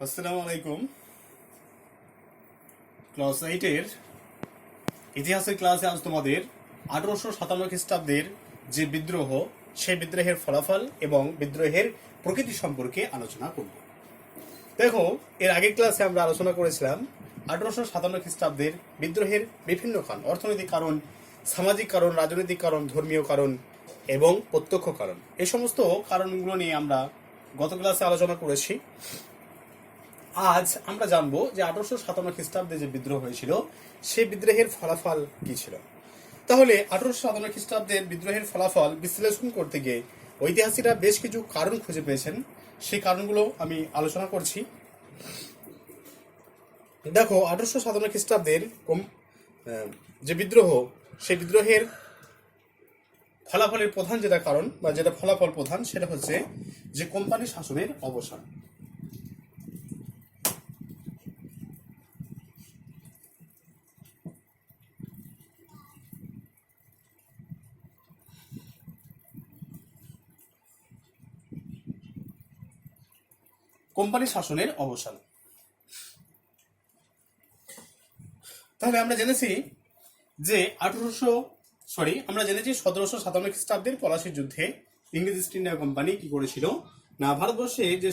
আসসালামু আলাইকুম। ক্লাস 8-এর ইতিহাসের ক্লাসে আজ তোমাদের 1857 খ্রিস্টাব্দের যে বিদ্রোহ, সেই বিদ্রোহের ফলাফল এবং বিদ্রোহের প্রকৃতি সম্পর্কে আলোচনা করব। দেখো, এর আগের ক্লাসে আমরা আলোচনা করেছিলাম 1857 খ্রিস্টাব্দের বিদ্রোহের বিভিন্ন কারণ, অর্থনৈতিক কারণ, সামাজিক কারণ, রাজনৈতিক কারণ, ধর্মীয় কারণ এবং প্রত্যক্ষ কারণ। এই সমস্ত কারণগুলো নিয়ে আমরা গত ক্লাসে আলোচনা করেছি। আজ আমরা জানবো যে 1857 খ্রিস্টাব্দে যে বিদ্রোহ হয়েছিল সেই বিদ্রোহের ফলাফল কি ছিল। তাহলে 1857 খ্রিস্টাব্দের বিদ্রোহের ফলাফল বিশ্লেষণ করতে গিয়ে ঐতিহাসিকরা বেশ কিছু কারণ খুঁজে পেয়েছেন। সেই কারণগুলো আমি আলোচনা করছি। দেখো, 1857 খ্রিস্টাব্দের যে বিদ্রোহ, সেই বিদ্রোহের ফলাফলের প্রধান যেটা কারণ বা যেটা ফলাফল প্রধান, সেটা হচ্ছে যে কোম্পানি শাসনের অবসান। কোম্পানি শাসনের অবসান। তাহলে আমরা জেনেছি যে 1757 খ্রিস্টাব্দের পলাশী যুদ্ধে ইংরেজ ইস্ট ইন্ডিয়া কোম্পানি কি করেছিল না, ভারতবর্ষে যে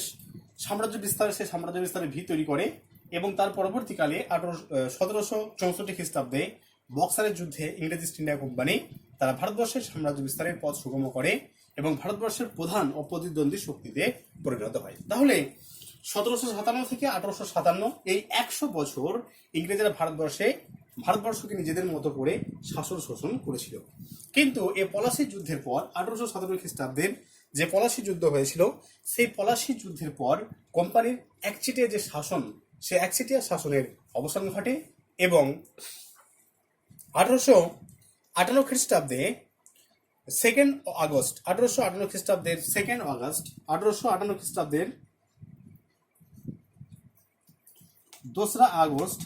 সাম্রাজ্য বিস্তার, সেই সাম্রাজ্য বিস্তারের ভিত তৈরি করে এবং তার পরবর্তীকালে 1764 খ্রিস্টাব্দে বক্সারের যুদ্ধে ইংরেজ ইস্ট ইন্ডিয়া কোম্পানি তারা ভারতবর্ষের সাম্রাজ্য বিস্তারের পথ সুগম করে এবং ভারতবর্ষের প্রধান ও প্রতিদ্বন্দ্বী শক্তিতে পরিণত হয়। তাহলে 1757 থেকে 1857 এই 100 বছর ইংরেজরা ভারতবর্ষকে নিজেদের মতো করে শাসন শোষণ করেছিল। কিন্তু এই পলাশী যুদ্ধের পর 1857 খ্রিস্টাব্দের যে পলাশী যুদ্ধ হয়েছিল, সেই পলাশী যুদ্ধের পর কোম্পানির একচেটিয়া যে শাসন, সেই একচেটিয়া শাসনের অবসান ঘটে এবং 1858 খ্রিস্টাব্দে 2 আগস্ট 1858 খ্রিস্টাব্দের 2 আগস্ট 1858 খ্রিস্টাব্দের 2 আগস্ট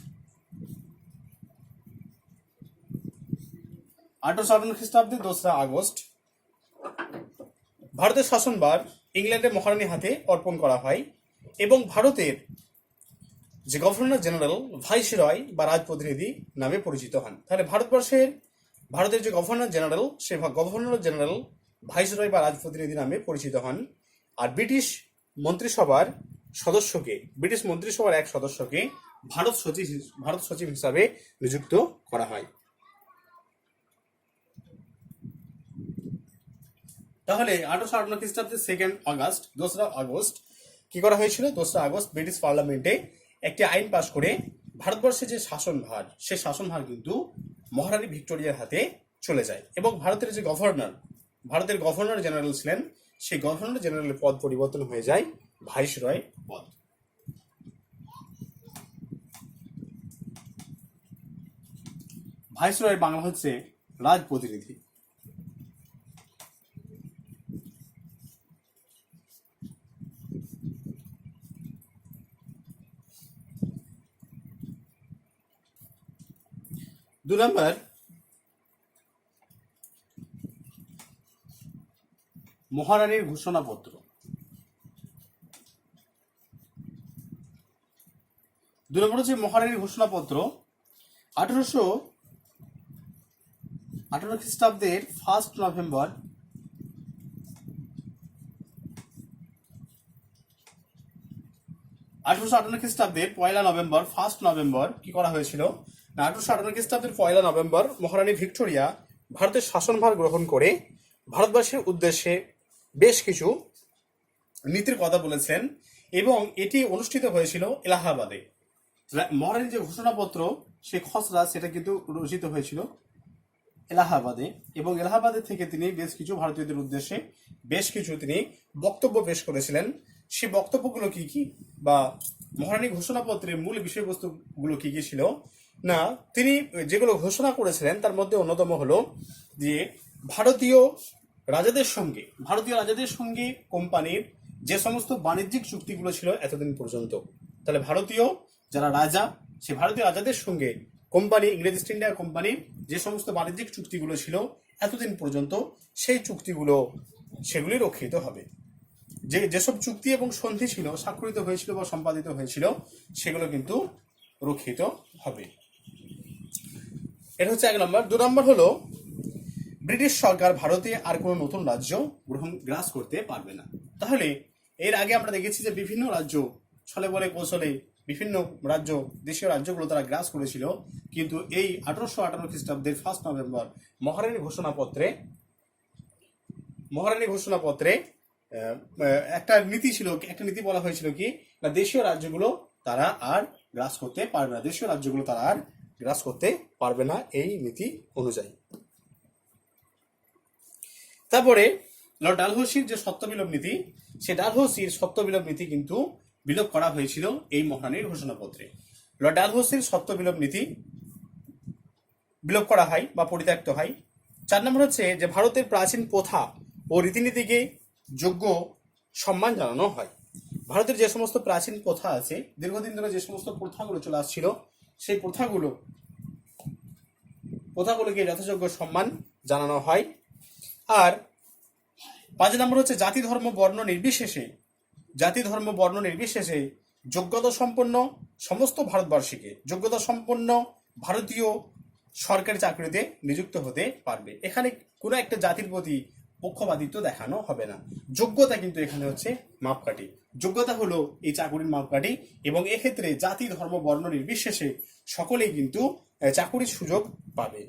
1858 খ্রিস্টাব্দে 2 আগস্ট ভারতের শাসনভার ইংল্যান্ডের মহারানীর হাতে অর্পণ করা হয় এবং ভারতের যে গভর্নর জেনারেল ভাইসরয় বা রাজপ্রতিনিধি নামে পরিচিত হন। তাহলে ভারতের যে গভর্নর জেনারেল, সে গভর্নর জেনারেল ভাইসরয় বা রাজপ্রতিনিধি নামে পরিচিত হন। আর ব্রিটিশ মন্ত্রিসভার এক সদস্যকে ভারত সচিব হিসাবে নিযুক্ত করা হয়। তাহলে 1858 খ্রিস্টাব্দের 2 আগস্ট কি করা হয়েছিল? 2 আগস্ট ব্রিটিশ পার্লামেন্টে একটি আইন পাশ করে ভারতবর্ষের যে শাসনভার, সেই শাসনভার কিন্তু মহারানী ভিক্টোরিয়ার হাতে চলে যায় এবং ভারতের গভর্নর জেনারেল ছিলেন, সেই গভর্নর জেনারেলের পদ পরিবর্তন হয়ে যায় ভাইসরয় পদ। ভাইসরয়ের বাংলা হচ্ছে রাজপ্রতিনিধি। দু নম্বর, মহারানীর ঘোষণাপত্র। হচ্ছে মহারানীর ঘোষণাপত্র। 1858 খ্রিস্টাব্দের 1 নভেম্বর 1858 খ্রিস্টাব্দের 1 নভেম্বর কি করা হয়েছিল না, 1858 খ্রিস্টাব্দের 1 নভেম্বর মহারানী ভিক্টোরিয়া ভারতের শাসনভার গ্রহণ করে ভারতবাসীর উদ্দেশ্যে বেশ কিছু নীতির কথা বলেছেন এবং এটি অনুষ্ঠিত হয়েছিল এলাহাবাদে। মহারানীর যে ঘোষণাপত্র, সে খসড়া, সেটা কিন্তু রচিত হয়েছিল এলাহাবাদে এবং এলাহাবাদে থেকে তিনি বেশ কিছু ভারতীয়দের উদ্দেশ্যে তিনি বক্তব্য পেশ করেছিলেন। সেই বক্তব্যগুলো কি কি বা মহারানীর ঘোষণাপত্রের মূল বিষয়বস্তুগুলো কি কি ছিল না, তিনি যেগুলো ঘোষণা করেছিলেন তার মধ্যে অন্যতম হলো যে ভারতীয় রাজাদের সঙ্গে কোম্পানির যে সমস্ত বাণিজ্যিক চুক্তিগুলো ছিল এতদিন পর্যন্ত, তাহলে ভারতীয় যারা রাজা, সে ভারতীয় রাজাদের সঙ্গে ইংরেজ ইস্ট ইন্ডিয়া কোম্পানির যে সমস্ত বাণিজ্যিক চুক্তিগুলো ছিল এতদিন পর্যন্ত, সেই চুক্তিগুলো সেগুলি রক্ষিত হবে। যেসব চুক্তি এবং সন্ধি ছিল, স্বাক্ষরিত হয়েছিল বা সম্পাদিত হয়েছিল, সেগুলো কিন্তু রক্ষিত হবে। এটা হচ্ছে 1 নম্বর। 2 নম্বর হলো ব্রিটিশ সরকার ভারতে আর কোনো নতুন রাজ্য গ্রাস করতে পারবে না। তাহলে এর আগে আমরা দেখেছি যে বিভিন্ন রাজ্য ছলে বলে কৌশলে বিভিন্ন রাজ্য, দেশীয় রাজ্যগুলো তারা গ্রাস করেছিল, কিন্তু এই 1858 খ্রিস্টাব্দের 1 নভেম্বর মহারানীর ঘোষণাপত্রে একটা নীতি ছিল, একটা নীতি বলা হয়েছিল কি না, দেশীয় রাজ্যগুলো তারা আর গ্রাস করতে পারবে না, দেশীয় রাজ্যগুলো তারা আর গ্রাস করতে পারবে না এই নীতি অনুযায়ী। তারপরে লর্ড ডালহৌসির যে সত্যবিলোপ নীতি, সে ডালহৌসির সত্যবিলোপ নীতি কিন্তু বিলোপ করা হয়েছিল এই মহারানীর ঘোষণাপত্রে। লর্ড ডালহৌসির সত্যবিলোপ নীতি বিলোপ করা হয় বা পরিত্যক্ত হয়। 4 নম্বর হচ্ছে যে ভারতের প্রাচীন প্রথা ও রীতিনীতিকে যোগ্য সম্মান জানানো হয়। ভারতের যে সমস্ত প্রাচীন প্রথা আছে, দীর্ঘদিন ধরে যে সমস্ত প্রথাগুলো চলে আসছিল, সেই প্রথাগুলোকে যথাযোগ্য সম্মান জানানো হয়। আর 5 নম্বর হচ্ছে জাতি ধর্ম বর্ণ নির্বিশেষে যোগ্যতা সম্পন্ন সমস্ত ভারতবাসীকে যোগ্যতা সম্পন্ন ভারতীয় সরকারি চাকরিতে নিযুক্ত হতে পারবে। এখানে কোনো একটা জাতির প্রতি পক্ষপাতিত্ব দেখানো হবে না। যোগ্যতা কিন্তু এখানে হচ্ছে মাপকাঠি, যোগ্যতা হলো এই চাকুরির মাপকাঠি, এবং এক্ষেত্রে জাতি ধর্ম বর্ণ নির্বিশেষে সকলেই কিন্তু চাকুরির সুযোগ পাবে।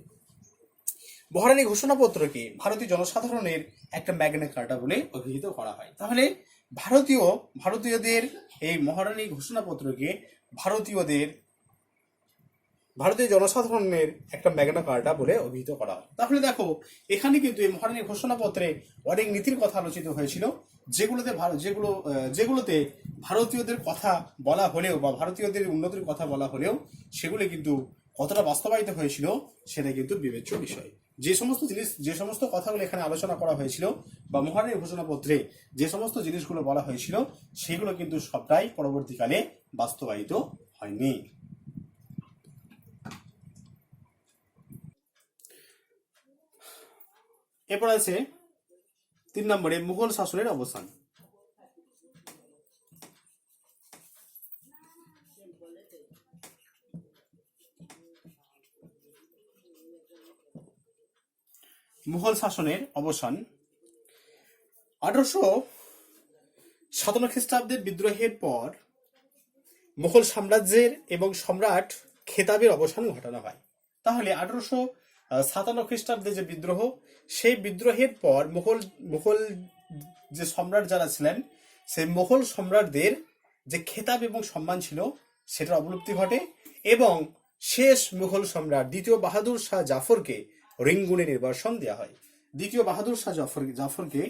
মহারানী ঘোষণাপত্রকে ভারতীয় জনসাধারণের একটা ম্যাগনা কার্টা বলে অভিহিত করা হয়। তাহলে ভারতীয়দের এই মহারানী ঘোষণাপত্রকে ভারতীয় জনসাধারণের একটা ম্যাগনা কার্টা বলে অভিহিত করা হয়। তাহলে দেখো, এখানে কিন্তু এই মহারানী ঘোষণাপত্রে অনেক নীতির কথা আলোচিত হয়েছিল, যেগুলোতে ভারতীয়দের কথা বলা হলেও বা ভারতীয়দের উন্নতির কথা বলা হলেও সেগুলো কিন্তু কতটা বাস্তবায়িত হয়েছিল সেটা কিন্তু বিবেচ্য বিষয়। যে সমস্ত কথাগুলো এখানে আলোচনা করা হয়েছিল বা মহারানীর ঘোষণাপত্রে যে সমস্ত জিনিসগুলো বলা হয়েছিল, সেগুলো কিন্তু সবটাই পরবর্তীকালে বাস্তবায়িত হয়নি। এরপর আছে 3 নম্বরে মুঘল শাসনের অবসান। মুঘল শাসনের অবসান 1857 খ্রিস্টাব্দের বিদ্রোহের পর মুঘল সাম্রাজ্যের এবং সম্রাট খেতাবের অবসান ঘটানো হয়। তাহলে 1857 খ্রিস্টাব্দে যে বিদ্রোহ, সেই বিদ্রোহের পর মুঘল যে সম্রাট যারা ছিলেন, সেই মুঘল সম্রাটদের যে খেতাব এবং সম্মান ছিল সেটার অবলুপ্তি ঘটে, এবং শেষ মুঘল সম্রাট দ্বিতীয় বাহাদুর শাহ জাফরকে রেঙ্গুনে নির্বাসন দেওয়া হয়। দ্বিতীয় বাহাদুর শাহ জাফরকে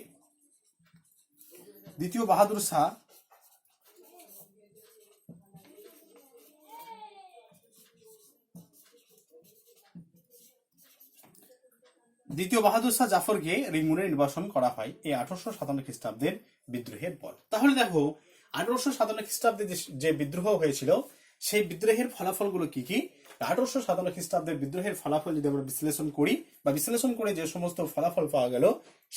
রেঙ্গুনে নির্বাসন করা হয় এই 1857 খ্রিস্টাব্দের বিদ্রোহের পর। তাহলে দেখো, 1857 খ্রিস্টাব্দে যে বিদ্রোহ হয়েছিল, সেই বিদ্রোহের ফলাফলগুলো কি কি? 1857 খ্রিস্টাব্দের বিদ্রোহের ফলাফল যদি আমরা বিশ্লেষণ করে যে সমস্ত ফলাফল পাওয়া গেল,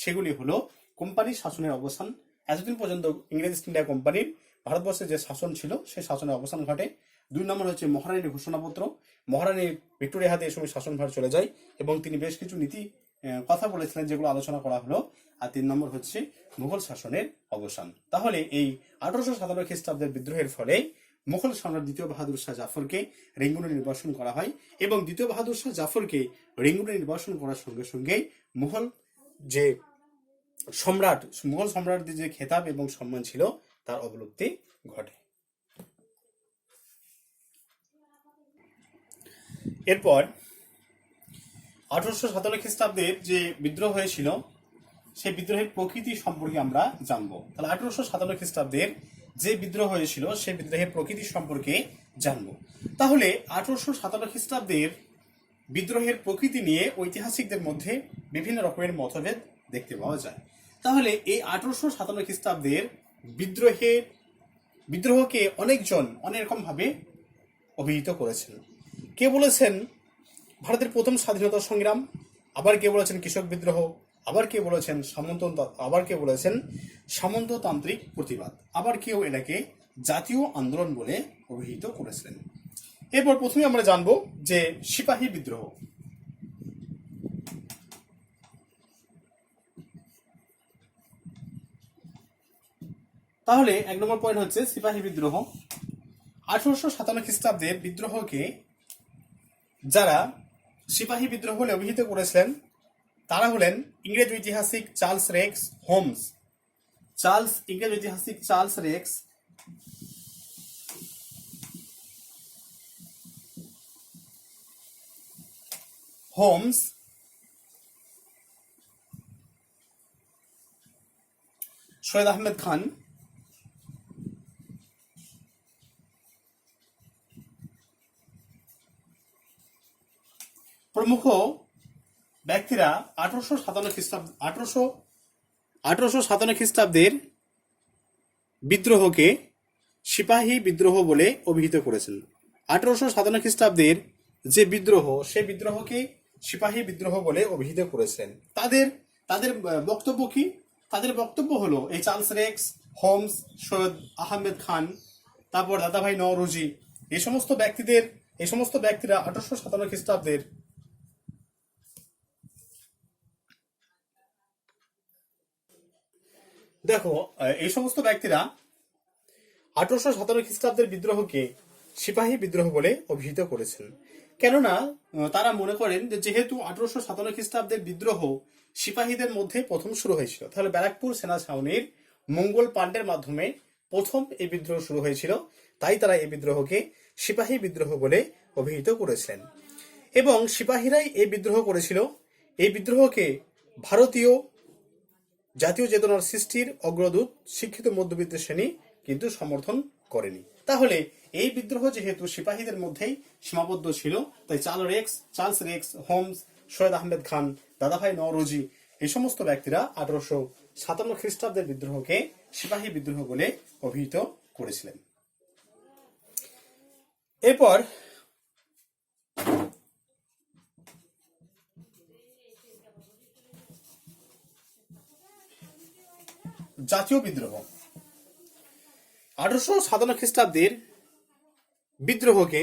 সেগুলি হলো কোম্পানির শাসনের অবসান। এতদিন পর্যন্ত ইংরেজ ইস্ট ইন্ডিয়া কোম্পানির ভারতবর্ষে যে শাসন ছিল, সেই শাসনের অবসান ঘটে। 2 নম্বর হচ্ছে মহারানীর ঘোষণাপত্র। মহারানী ভিক্টোরিয়া হাতে এই সময় শাসনভার চলে যায় এবং তিনি বেশ কিছু নীতি কথা বলেছিলেন, যেগুলো আলোচনা করা হলো। আর 3 নম্বর হচ্ছে মুঘল শাসনের অবসান। তাহলে এই 1857 খ্রিস্টাব্দের বিদ্রোহের ফলে মুঘল সম্রাট দ্বিতীয় বাহাদুর শাহ জাফরকে রেঙ্গুনে নির্বাসন করা হয়, এবং দ্বিতীয় বাহাদুর শাহ জাফরকে রেঙ্গুনে নির্বাসন করার সঙ্গে সঙ্গে মুঘল সম্রাটদের যে খেতাব এবং সম্মান ছিল তার অবলুপ্তি ঘটে। এরপর 1857 খ্রিস্টাব্দের যে বিদ্রোহ হয়েছিল, সেই বিদ্রোহের প্রকৃতি সম্পর্কে আমরা জানবো। তাহলে 1857 খ্রিস্টাব্দের যে বিদ্রোহ হয়েছিল, সেই বিদ্রোহের প্রকৃতি সম্পর্কে জানবো। তাহলে 1857 খ্রিস্টাব্দের বিদ্রোহের প্রকৃতি নিয়ে ঐতিহাসিকদের মধ্যে বিভিন্ন রকমের মতভেদ দেখতে পাওয়া যায়। তাহলে এই 1857 খ্রিস্টাব্দের বিদ্রোহকে অনেকজন অনেক রকম ভাবে অভিহিত করেছেন। কে বলেছেন ভারতের প্রথম স্বাধীনতা সংগ্রাম, আবার কে বলেছেন কৃষক বিদ্রোহ, আবার কেউ বলেছেন আবার কেউ বলেছেন সামন্ততান্ত্রিক প্রতিবাদ, আবার কেউ এটাকে জাতীয় আন্দোলন বলে অভিহিত করেছিলেন। এরপর প্রথমে আমরা জানবো যে সিপাহী বিদ্রোহ। তাহলে 1 নম্বর পয়েন্ট হচ্ছে সিপাহী বিদ্রোহ। 1857 খ্রিস্টাব্দের বিদ্রোহকে যারা সিপাহী বিদ্রোহ বলে অভিহিত করেছিলেন তারা হলেন ইংরেজ ঐতিহাসিক চার্লস রেক্স হোমস। ইংরেজ ঐতিহাসিক Charles Rex Holmes, Syed Ahmed Khan, প্রমুখ ব্যক্তিরা 1857 খ্রিস্টাব্দের বিদ্রোহকে সিপাহী বিদ্রোহ বলে অভিহিত করেছেন। 1857 খ্রিস্টাব্দের যে বিদ্রোহ, সেই বিদ্রোহকে সিপাহী বিদ্রোহ বলে অভিহিত করেছেন। তাদের বক্তব্য কি? তাদের বক্তব্য হলো এই Charles Rex, Holmes, Syed Ahmed Khan, তারপর দাদাভাই নওরোজি, এই সমস্ত ব্যক্তিরা 1857 খ্রিস্টাব্দের এই সমস্ত ব্যক্তিরা 1857 খ্রিস্টাব্দের বিদ্রোহকে সিপাহী বিদ্রোহ বলে অভিহিত করেছেন। কেননা তারা মনে করেন যে যেহেতু 1857 খ্রিস্টাব্দের বিদ্রোহ সিপাহীদের মধ্যে প্রথম শুরু হয়েছিল, তাহলে ব্যারাকপুর সেনা ছাউনির মঙ্গল পাণ্ডের মাধ্যমে প্রথম এই বিদ্রোহ শুরু হয়েছিল, তাই তারা এই বিদ্রোহকে সিপাহী বিদ্রোহ বলে অভিহিত করেছিলেন। এবং সিপাহীরাই এই বিদ্রোহ করেছিল। এই বিদ্রোহকে ভারতীয় জাতীয় চেতনার সৃষ্টির অগ্রদূত শিক্ষিত মধ্যবিত্ত শ্রেণী কিন্তু সমর্থন করেনি। তাহলে এই বিদ্রোহ যেহেতু সিপাহীদের মধ্যেই সীমাবদ্ধ ছিল, তাই Charles Rex, Holmes, Syed Ahmed Khan, Dadabhai Naoroji, এই সমস্ত ব্যক্তিরা 1857 খ্রিস্টাব্দের বিদ্রোহকে সিপাহী বিদ্রোহ বলে অভিহিত করেছিলেন। এরপর জাতীয় বিদ্রোহ। 1857 খ্রিস্টাব্দের বিদ্রোহকে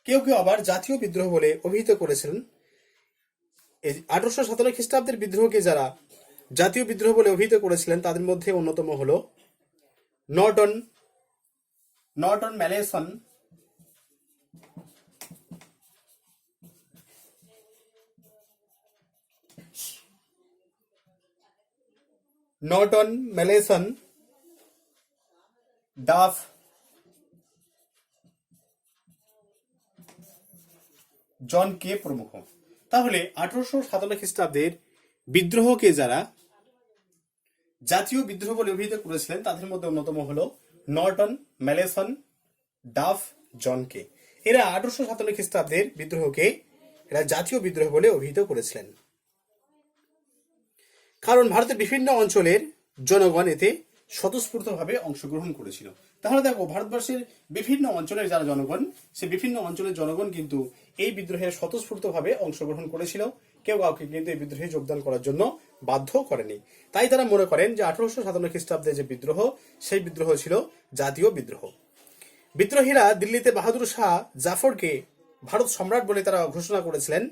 কেউ কেউ আবার জাতীয় বিদ্রোহ বলে অভিহিত করেছিলেন। 1857 খ্রিস্টাব্দের বিদ্রোহকে যারা জাতীয় বিদ্রোহ বলে অভিহিত করেছিলেন তাদের মধ্যে অন্যতম হল নর্টন ম্যালেসন, ডাফ, জন কে প্রমুখ। তাহলে 1857 খ্রিস্টাব্দের বিদ্রোহকে যারা জাতীয় বিদ্রোহ বলে অভিহিত করেছিলেন তাদের মধ্যে অন্যতম হল নর্টন, ম্যালেসন, ডাফ, জন কে। এরা 1857 খ্রিস্টাব্দের বিদ্রোহকে এরা জাতীয় বিদ্রোহ বলে অভিহিত করেছিলেন। কারণ ভারতের বিভিন্ন অঞ্চলের জনগণ এতে স্বতঃস্ফূর্তভাবে অংশগ্রহণ করেছিল। তাহলে দেখো, ভারতবর্ষের বিভিন্ন অঞ্চলের যারা জনগণ, সে বিভিন্ন অঞ্চলের জনগণ কিন্তু এই বিদ্রোহে স্বতঃস্ফূর্তভাবে অংশগ্রহণ করেছিল, কেউ কাউকে কিন্তু এই বিদ্রোহে যোগদান করার জন্য বাধ্য করেনি। তাই তারা মনে করেন যে 1857 খ্রিস্টাব্দে যে বিদ্রোহ, সেই বিদ্রোহ ছিল জাতীয় বিদ্রোহ। বিদ্রোহীরা দিল্লিতে বাহাদুর শাহ জাফরকে ভারত সম্রাট বলে তারা ঘোষণা করেছিলেন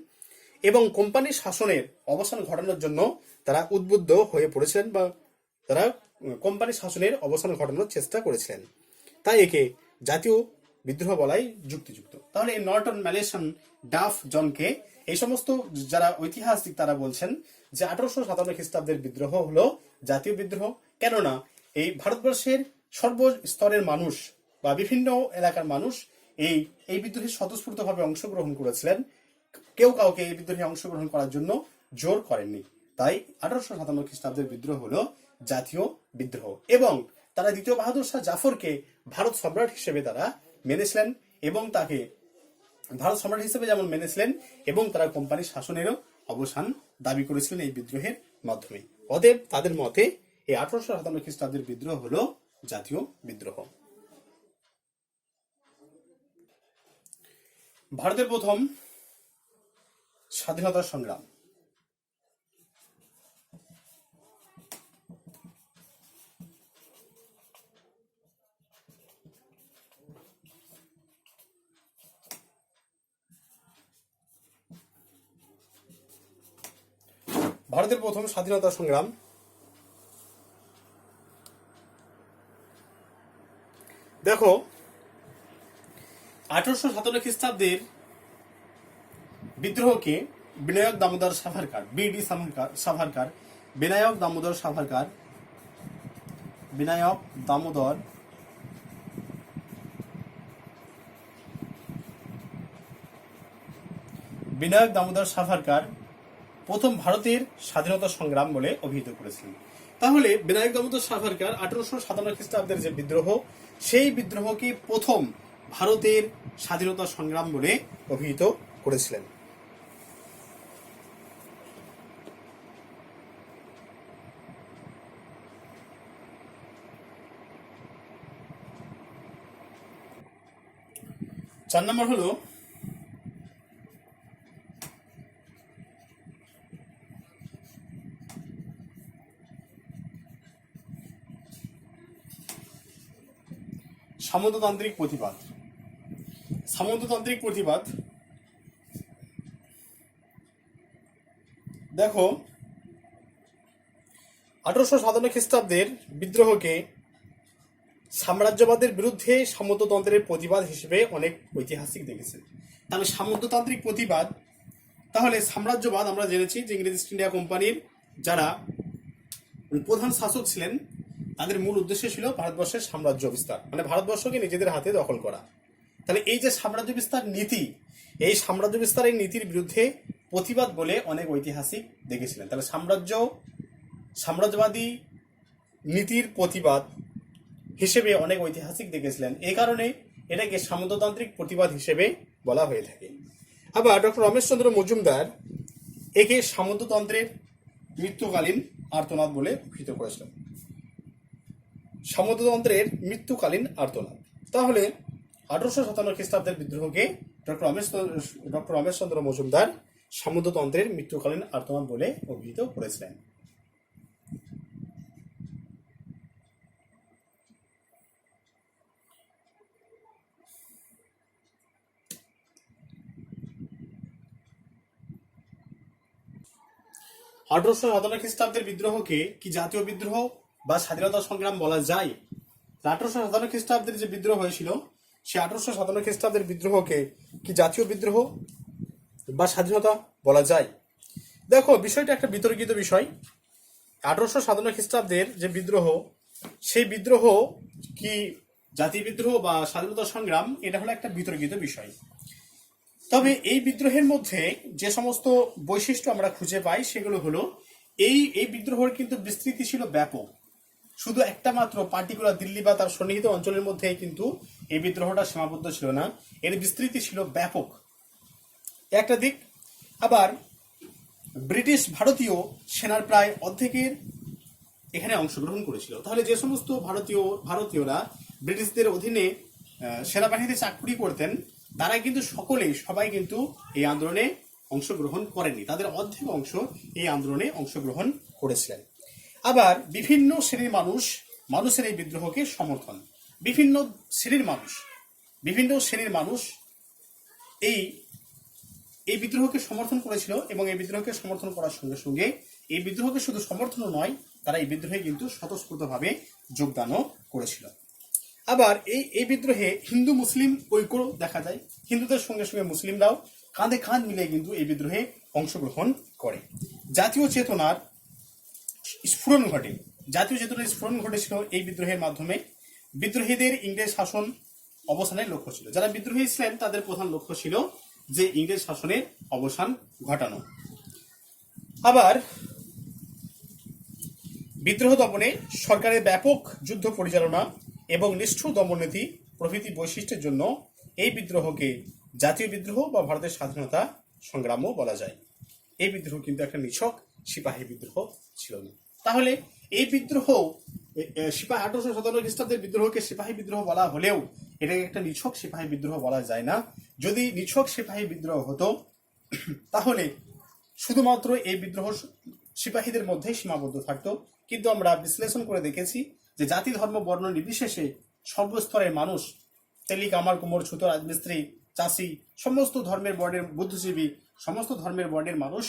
এবং কোম্পানির শাসনের অবসান ঘটানোর জন্য তারা উদ্বুদ্ধ হয়ে পড়েছিলেন বা তারা কোম্পানির শাসনের অবসান ঘটানোর চেষ্টা করেছিলেন। তাই একে জাতীয় বিদ্রোহ বলাই যুক্তিযুক্ত। তাহলে এই নর্টন, ম্যালেসন, ডাফ, জনকে, এই সমস্ত যারা ঐতিহাসিক তারা বলছেন যে 1857 খ্রিস্টাব্দের বিদ্রোহ হলো জাতীয় বিদ্রোহ। কেননা এই ভারতবর্ষের সর্বস্তরের মানুষ বা বিভিন্ন এলাকার মানুষ এই বিদ্রোহে স্বতঃস্ফূর্তভাবে অংশগ্রহণ করেছিলেন, কেউ কাউকে এই বিদ্রোহে অংশগ্রহণ করার জন্য জোর করেননি। তাই 1857 খ্রিস্টাব্দের বিদ্রোহ হলো জাতীয় বিদ্রোহ। এবং তারা দ্বিতীয় বাহাদুর শাহ জাফরকে ভারত সম্রাট হিসেবে তারা মেনেছিলেন এবং তাকে ভারত সম্রাট হিসেবে যেমন মেনেছিলেন এবং তারা কোম্পানির শাসনেরও অবসান দাবি করেছিলেন এই বিদ্রোহের মাধ্যমে। অতএব তাদের মতে এই 1857 খ্রিস্টাব্দের বিদ্রোহ হলো জাতীয় বিদ্রোহ। ভারতের প্রথম স্বাধীনতা সংগ্রাম। ভারতের প্রথম স্বাধীনতা সংগ্রাম। দেখো 1857 খ্রিস্টাব্দের বিদ্রোহকে বিনায়ক দামোদর সাভারকার, সাভারকার, বিনায়ক দামোদর সাভারকার, বিনায়ক দামোদর বিনায়ক দামোদর সাভারকার প্রথম ভারতের স্বাধীনতা সংগ্রাম বলে অভিহিত করেছিলেন। তাহলে বিনায়ক দামোদর সাভারকার 1857 খ্রিস্টাব্দের যে বিদ্রোহ, সেই বিদ্রোহকে প্রথম ভারতের স্বাধীনতা সংগ্রাম বলে অভিহিত করেছিলেন। চার নম্বর হলো সামন্ততান্ত্রিক প্রতিবাদ। সামন্ততান্ত্রিক প্রতিবাদ, দেখো 1857 খ্রিস্টাব্দের বিদ্রোহকে সাম্রাজ্যবাদের বিরুদ্ধে সামন্ততন্ত্রের প্রতিবাদ হিসেবে অনেক ঐতিহাসিক দেখেছেন। তাহলে সামন্ততান্ত্রিক প্রতিবাদ, তাহলে সাম্রাজ্যবাদ আমরা জেনেছি যে ইংরেজ ইস্ট ইন্ডিয়া কোম্পানির যারা প্রধান শাসক ছিলেন তাদের মূল উদ্দেশ্য ছিল ভারতবর্ষের সাম্রাজ্য বিস্তার, মানে ভারতবর্ষকে নিজেদের হাতে দখল করা। তাহলে এই যে সাম্রাজ্য বিস্তার নীতি, এই সাম্রাজ্য বিস্তারের নীতির বিরুদ্ধে প্রতিবাদ বলে অনেক ঐতিহাসিক দেখেছিলেন। তাহলে সাম্রাজ্যবাদী নীতির প্রতিবাদ হিসেবে অনেক ঐতিহাসিক দেখেছিলেন, এই কারণে এটাকে সামন্ততান্ত্রিক প্রতিবাদ হিসেবে বলা হয়ে থাকে। আবার ডক্টর রমেশচন্দ্র মজুমদার একে সামন্ততন্ত্রের মৃত্যুকালীন আর্তনাদ বলে অভিহিত করেছিলেন। সামন্ততন্ত্রের মৃত্যুকালীন আর্তনাদ। তাহলে 1857 খ্রিস্টাব্দের বিদ্রোহকে ডক্টর রমেশচন্দ্র মজুমদার সামন্ততন্ত্রের মৃত্যুকালীন আর্তনাদ বলে অভিহিত করেছিলেন। আঠারোশো সাতান্ন খ্রিস্টাব্দের বিদ্রোহকে কি জাতীয় বিদ্রোহ বা স্বাধীনতা সংগ্রাম বলা যায়? 1857 খ্রিস্টাব্দের যে বিদ্রোহ হয়েছিল, সে 1857 খ্রিস্টাব্দের বিদ্রোহকে কি জাতীয় বিদ্রোহ বা স্বাধীনতা বলা যায়? দেখো, বিষয়টা একটা বিতর্কিত বিষয়। 1857 খ্রিস্টাব্দের যে বিদ্রোহ, সেই বিদ্রোহ কি জাতীয় বিদ্রোহ বা স্বাধীনতা সংগ্রাম, এটা হলো একটা বিতর্কিত বিষয়। তবে এই বিদ্রোহের মধ্যে যে সমস্ত বৈশিষ্ট্য আমরা খুঁজে পাই সেগুলো হলো, এই বিদ্রোহের কিন্তু বিস্তৃতি ছিল ব্যাপক। শুধু একটা মাত্র পার্টিকুলার দিল্লি বা তার সন্নিহিত অঞ্চলের মধ্যে কিন্তু এই বিদ্রোহটা সীমাবদ্ধ ছিল না, এর বিস্তৃতি ছিল ব্যাপক একটা দিক। আবার ব্রিটিশ ভারতীয় সেনার প্রায় অর্ধেকের এখানে অংশগ্রহণ করেছিল। তাহলে যে সমস্ত ভারতীয়রা ব্রিটিশদের অধীনে সেনাবাহিনীতে চাকরি করতেন, তারা কিন্তু সবাই কিন্তু এই আন্দোলনে অংশগ্রহণ করেনি, তাদের অর্ধেক অংশ এই আন্দোলনে অংশগ্রহণ করেছিলেন। আবার বিভিন্ন শ্রেণীর মানুষের এই বিদ্রোহকে সমর্থন, বিভিন্ন শ্রেণীর মানুষ এই বিদ্রোহকে সমর্থন করেছিল, এবং এই বিদ্রোহকে সমর্থন করার সঙ্গে সঙ্গে এই বিদ্রোহকে শুধু সমর্থনও নয়, তারা এই বিদ্রোহে কিন্তু স্বতঃস্ফূর্তভাবে যোগদানও করেছিল। আবার এই বিদ্রোহে হিন্দু মুসলিম ঐক্য দেখা যায়, হিন্দুদের সঙ্গে সঙ্গে মুসলিমরাও কাঁধে কাঁধ মিলে কিন্তু এই বিদ্রোহে অংশগ্রহণ করে। জাতীয় চেতনার স্ফুরণ ঘটেছিল এই বিদ্রোহের মাধ্যমে। বিদ্রোহীদের ইংরেজ শাসন অবসানের লক্ষ্য ছিল, যারা বিদ্রোহী ছিলেন তাদের প্রধান লক্ষ্য ছিল যে ইংরেজ শাসনের অবসান ঘটানো। আবার বিদ্রোহ দমনে সরকারের ব্যাপক যুদ্ধ পরিচালনা এবং নিষ্ঠুর দমননীতি প্রভৃতি বৈশিষ্ট্যের জন্য এই বিদ্রোহকে জাতীয় বিদ্রোহ বা ভারতের স্বাধীনতা সংগ্রামও বলা যায়। এই বিদ্রোহ কিন্তু একটা নিছক সিপাহী বিদ্রোহ ছিল না। তাহলে এই বিদ্রোহ 1857 খ্রিস্টাব্দের বিদ্রোহকে সিপাহী বিদ্রোহ বলা হলেও এটাকে একটা নিছক সিপাহী বিদ্রোহ বলা যায় না। যদি নিছক সিপাহী বিদ্রোহ হতো তাহলে শুধুমাত্র এই বিদ্রোহ সিপাহীদের মধ্যেই সীমাবদ্ধ থাকতো, কিন্তু আমরা বিশ্লেষণ করে দেখেছি যে জাতি ধর্ম বর্ণ নির্বিশেষে সর্বস্তরের মানুষ, তেলি কামার কুমোর ছুতো রাজমিস্ত্রি চাষি, সমস্ত ধর্মের বর্ণের বুদ্ধিজীবী, সমস্ত ধর্মের বর্ণের মানুষ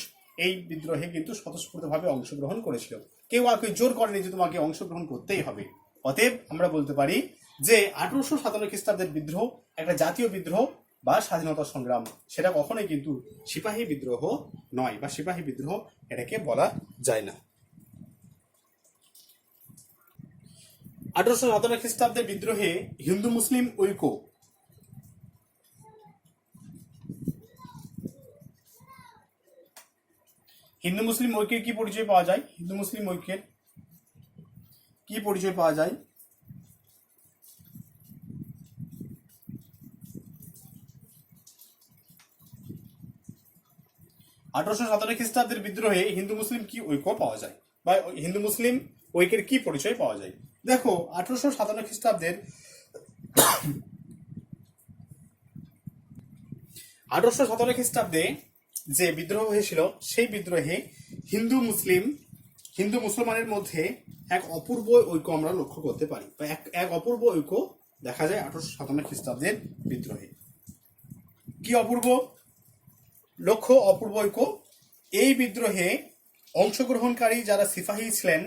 এই বিদ্রোহে কিন্তু স্বতঃস্ফূর্তভাবে অংশগ্রহণ করেছিল। কেউ আর কেউ জোর করেনি যে তোমাকে অংশগ্রহণ করতেই হবে। অতএব আমরা বলতে পারি যে 1857 খ্রিস্টাব্দের বিদ্রোহ একটা জাতীয় বিদ্রোহ বা স্বাধীনতা সংগ্রাম, সেটা কখনোই কিন্তু সিপাহী বিদ্রোহ নয়, বা সিপাহী বিদ্রোহ এটাকে বলা যায় না। 1857 খ্রিস্টাব্দের বিদ্রোহে হিন্দু মুসলিম ঐক্য, হিন্দু মুসলিম ঐক্যের কি পরিচয় পাওয়া যায়? হিন্দু মুসলিম ঐক্যের কি পরিচয় পাওয়া যায়? 1857 খ্রিস্টাব্দের বিদ্রোহে হিন্দু মুসলিম কি ঐক্য পাওয়া যায়, বা হিন্দু মুসলিম ঐক্যের কি পরিচয় পাওয়া যায়? দেখো 1857 খ্রিস্টাব্দের 1817 খ্রিস্টাব্দে যে বিদ্রোহ হয়েছিল, সেই বিদ্রোহে হিন্দু মুসলমানের মধ্যে এক অপূর্ব ঐক্য আমরা লক্ষ্য করতে পারি, বা এক অপূর্ব ঐক্য দেখা যায় 1857 খ্রিস্টাব্দের বিদ্রোহে। কি অপূর্ব লক্ষ্য, অপূর্ব ঐক্য? এই বিদ্রোহে অংশগ্রহণকারী যারা সিপাহী ছিলেন,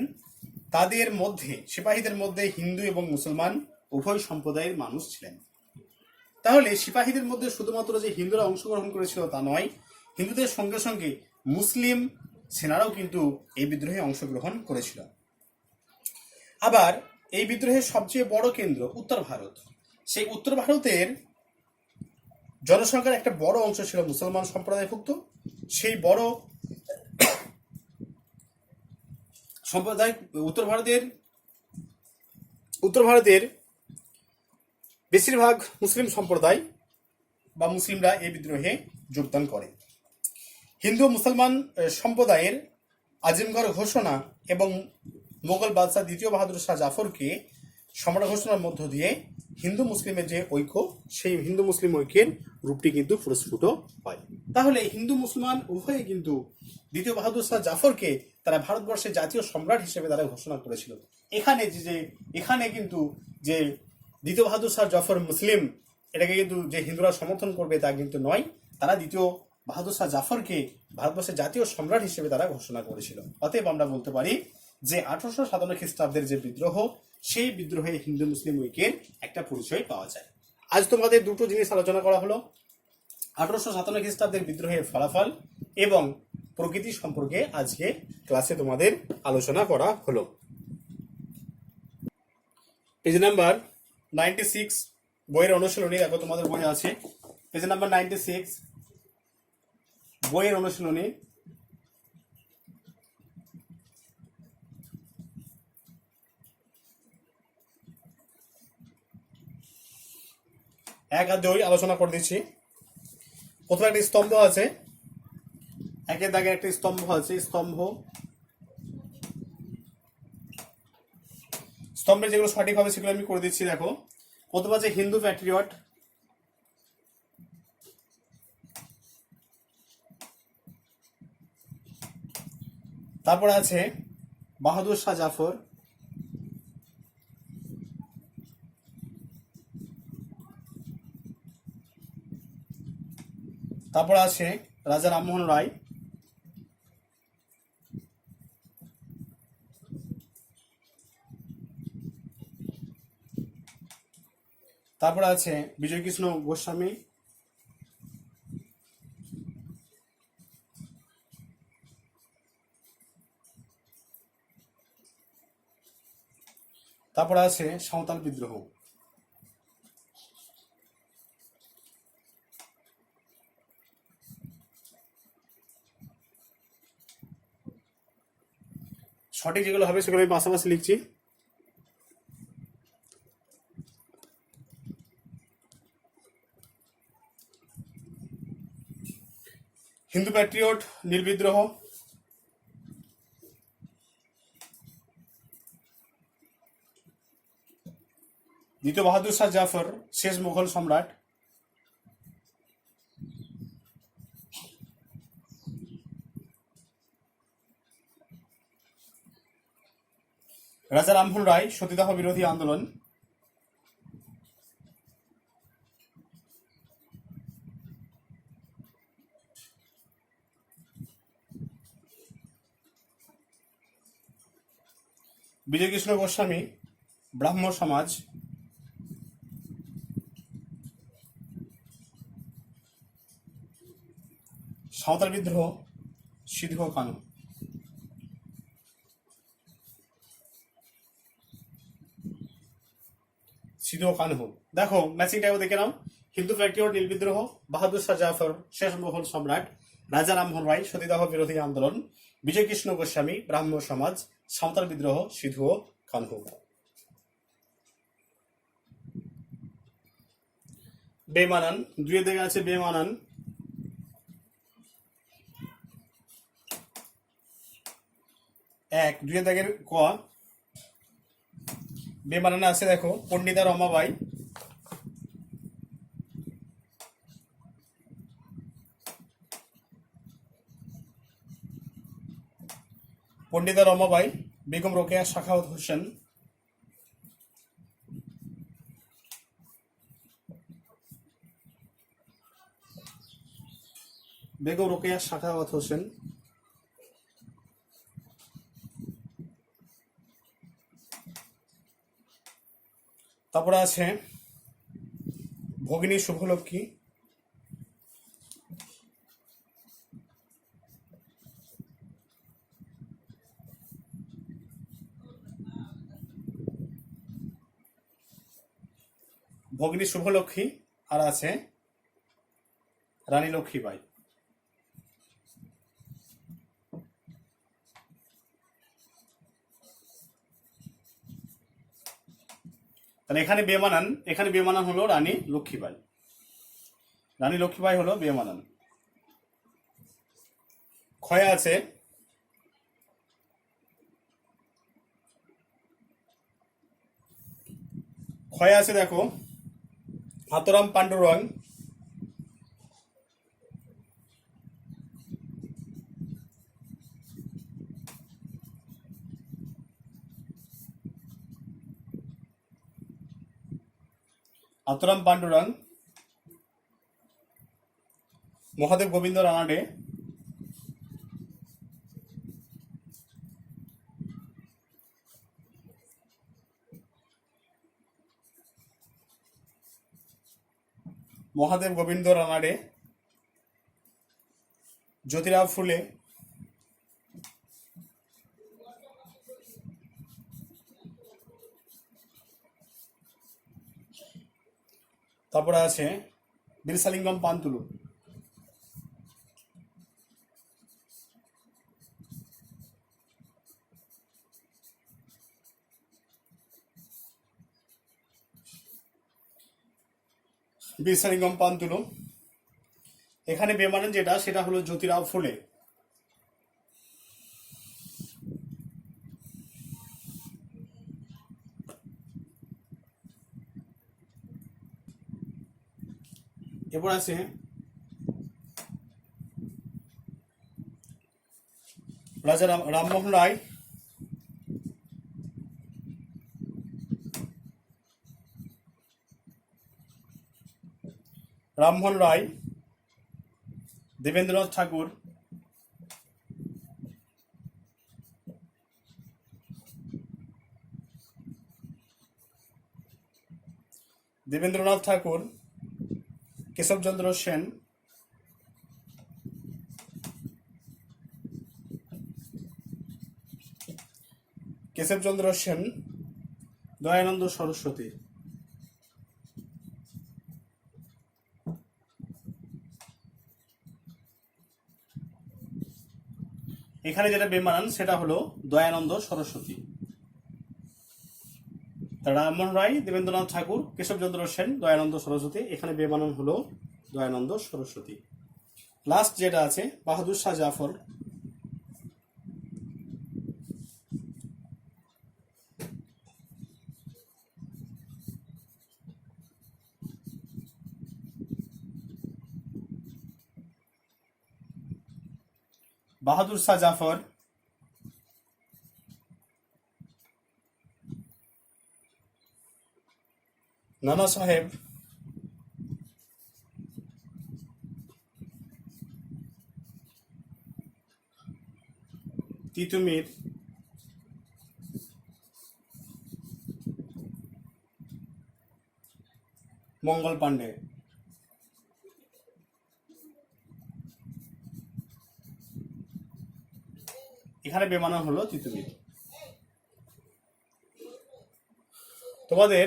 তাদের মধ্যে, সিপাহীদের মধ্যে হিন্দু এবং মুসলমান উভয় সম্প্রদায়ের মানুষ ছিলেন। তাহলে সিপাহীদের মধ্যে শুধুমাত্র যে হিন্দুরা অংশগ্রহণ করেছিল তা নয়, হিন্দুদের সঙ্গে সঙ্গে মুসলিম সেনারাও কিন্তু এই বিদ্রোহে অংশগ্রহণ করেছিল। আবার এই বিদ্রোহের সবচেয়ে বড় কেন্দ্র উত্তর ভারত। সেই উত্তর ভারতের জনসংখ্যার একটা বড় অংশ ছিল মুসলমান সম্প্রদায়ভুক্ত। সেই বড় সম্প্রদায় উত্তর ভারতের বেশিরভাগ মুসলিম সম্প্রদায় বা মুসলিমরা এই বিদ্রোহে যোগদান করে। হিন্দু মুসলমান সম্প্রদায়ের আজিমগড় ঘোষণা এবং মোগল বাদশাহ দ্বিতীয় বাহাদুর শাহ জাফরকে সম্রাট ঘোষণার মধ্য দিয়ে হিন্দু মুসলিমের যে ঐক্য, সেই হিন্দু মুসলিম ঐক্যের রূপটি কিন্তু প্রস্ফুট হয়। তাহলে হিন্দু মুসলমান উভয়ে কিন্তু দ্বিতীয় বাহাদুর শাহ জাফরকে তারা ভারতবর্ষের জাতীয় সম্রাট হিসেবে তারা ঘোষণা করেছিল। এখানে কিন্তু যে দ্বিতীয় বাহাদুর শাহ জাফর মুসলিম, এটাকে কিন্তু যে হিন্দুরা সমর্থন করবে তা কিন্তু নয়। তারা দ্বিতীয় বাহাদুর শাহ জাফরকে ভারতবর্ষের জাতীয় সম্রাট হিসেবে তারা ঘোষণা করেছিল। অতএব আমরা বলতে পারি যে 1857 খ্রিস্টাব্দের যে বিদ্রোহ, সেই বিদ্রোহে হিন্দু মুসলিম ঐক্যের একটা পরিচয় পাওয়া যায়। আজ তোমাদের দুটো জিনিস আলোচনা করা হলো, 1857 খ্রিস্টাব্দের বিদ্রোহের ফলাফল এবং প্রকৃতি সম্পর্কে আজকে ক্লাসে তোমাদের আলোচনা করা হলো। পেজ নাম্বার 96 বইয়ের অনুশীলনী, দেখো তোমাদের বই আছে পেজ নাম্বার 96 বইয়ের অনুশীলনী। এক আর দুই আলোচনা করে দিচ্ছি। প্রথমে একটা স্তম্ভ আছে, একের দাগে একটা স্তম্ভ আছে। স্তম্ভে যেগুলো সঠিক হবে সেগুলো আমি করে দিচ্ছি। দেখো প্রথম আছে হিন্দু প্যাট্রিয়ট, তারপরে আছে বাহাদুর শাহ জাফর, তারপর আছে রাজা রামমোহন রায়, তারপর আছে বিজয়কৃষ্ণ গোস্বামী, তারপর আছে সাঁওতাল বিদ্রোহ। সঠিক যেগুলো হবে সেগুলো আমি পাশাপাশি লিখছি। হিন্দু প্যাট্রিয়ট নীল বিদ্রোহ, দ্বিতীয় বাহাদুর শাহ জাফর শেষ মুঘল সম্রাট, রাজা রামমোহন রায় সতীদাহ বিরোধী আন্দোলন, বিজয়কৃষ্ণ গোস্বামী ব্রাহ্ম সমাজ, সাঁওতাল বিদ্রোহ সিধু ও কানু। সিধু ও কানহু। দেখো ম্যাচিংটাও দেখে নাও। হিন্দু ফ্যাক্টরি নীল বিদ্রোহ, বাহাদুর শাহ জাফর শেষ মোগল সম্রাট, রাজা রামমোহন রায় সতীদাহ বিরোধী আন্দোলন, বিজয়কৃষ্ণ গোস্বামী ব্রাহ্ম সমাজ, সাঁওতাল বিদ্রোহ সিধু ও কানহু। বেমানান, দুই দিকে আছে বেমানান। এক, দুই দাগের ক, বেমানানে আছে দেখো পণ্ডিতা রমাবাই, পণ্ডিতা রমাবাই, বেগম রোকেয়া সাখাওয়াত হোসেন, বেগম রোকেয়া সাখাওয়াত হোসেন। তারপরে আছে ভগিনী শুভলক্ষ্মী, ভগিনী শুভলক্ষ্মী, আর আছে রানী লক্ষ্মীবাই। তাহলে এখানে বেমানান হলো রানী লক্ষ্মীবাই। রানী লক্ষ্মীবাই হলো বেমানান। ক্ষয়ে আছে দেখো হাতরাম পাণ্ডুরং, আতরাম পাণ্ডুরং, মহাদেব গোবিন্দ রানাডে, মহাদেব গোবিন্দ রানাডে, জ্যোতিরাও ফুলে, তারপরে আছে বীরসালিঙ্গম পান্তুলু, বীরসালিঙ্গম পান্তুলু। এখানে বেমানান যেটা সেটা হলো জ্যোতিরাও ফুলে। এরপর আছে রাজা রামমোহন রায়, দেবেন্দ্রনাথ ঠাকুর, কেশবচন্দ্র সেন, দয়ানন্দ সরস্বতী। এখানে যেটা বেমানান সেটা হলো দয়ানন্দ সরস্বতী। রামমোহন রায়, দেবেন্দ্রনাথ ঠাকুর, কেশবচন্দ্র সেন, দয়ানন্দ সরস্বতী। এখানে বেমানান হলো দয়ানন্দ সরস্বতী। লাস্ট যেটা আছে বাহাদুর শাহ জাফর, বাহাদুর শাহ জাফর, নানা সাহেব, তিতুমির, মঙ্গল পাণ্ডে। এখানে বেমানান হলো তিতুমির। তোমাদের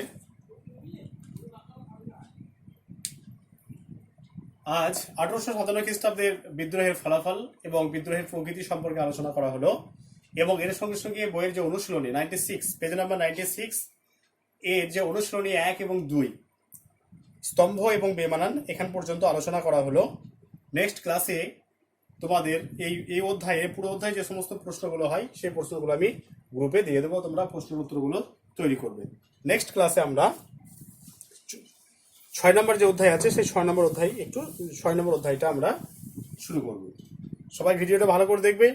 আজ 1857 খ্রিস্টাব্দের বিদ্রোহের ফলাফল এবং বিদ্রোহের প্রকৃতি সম্পর্কে আলোচনা করা হলো, এবং এর সঙ্গে সঙ্গে বইয়ের যে অনুশীলনী 96 পেজ নাম্বার 96 এর যে অনুশীলনী 1 এবং 2 স্তম্ভ এবং বেমানান এখান পর্যন্ত আলোচনা করা হলো। নেক্সট ক্লাসে তোমাদের এই অধ্যায়ে পুরো অধ্যায়ে যে সমস্ত প্রশ্নগুলো হয় সেই প্রশ্নগুলো আমি গ্রুপে দিয়ে দেবো, তোমরা প্রশ্নের উত্তরগুলো তৈরি করবে। নেক্সট ক্লাসে আমরা 6 নম্বর যে অধ্যায় আছে সেই 6 নম্বর অধ্যায়টা আমরা শুরু করব। সবাই ভিডিওটা ভালো করে দেখবে।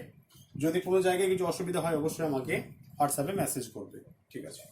যদি কোনো জায়গায় কিছু অসুবিধা হয় অবশ্যই আমাকে হোয়াটসঅ্যাপে মেসেজ করবে। ঠিক আছে।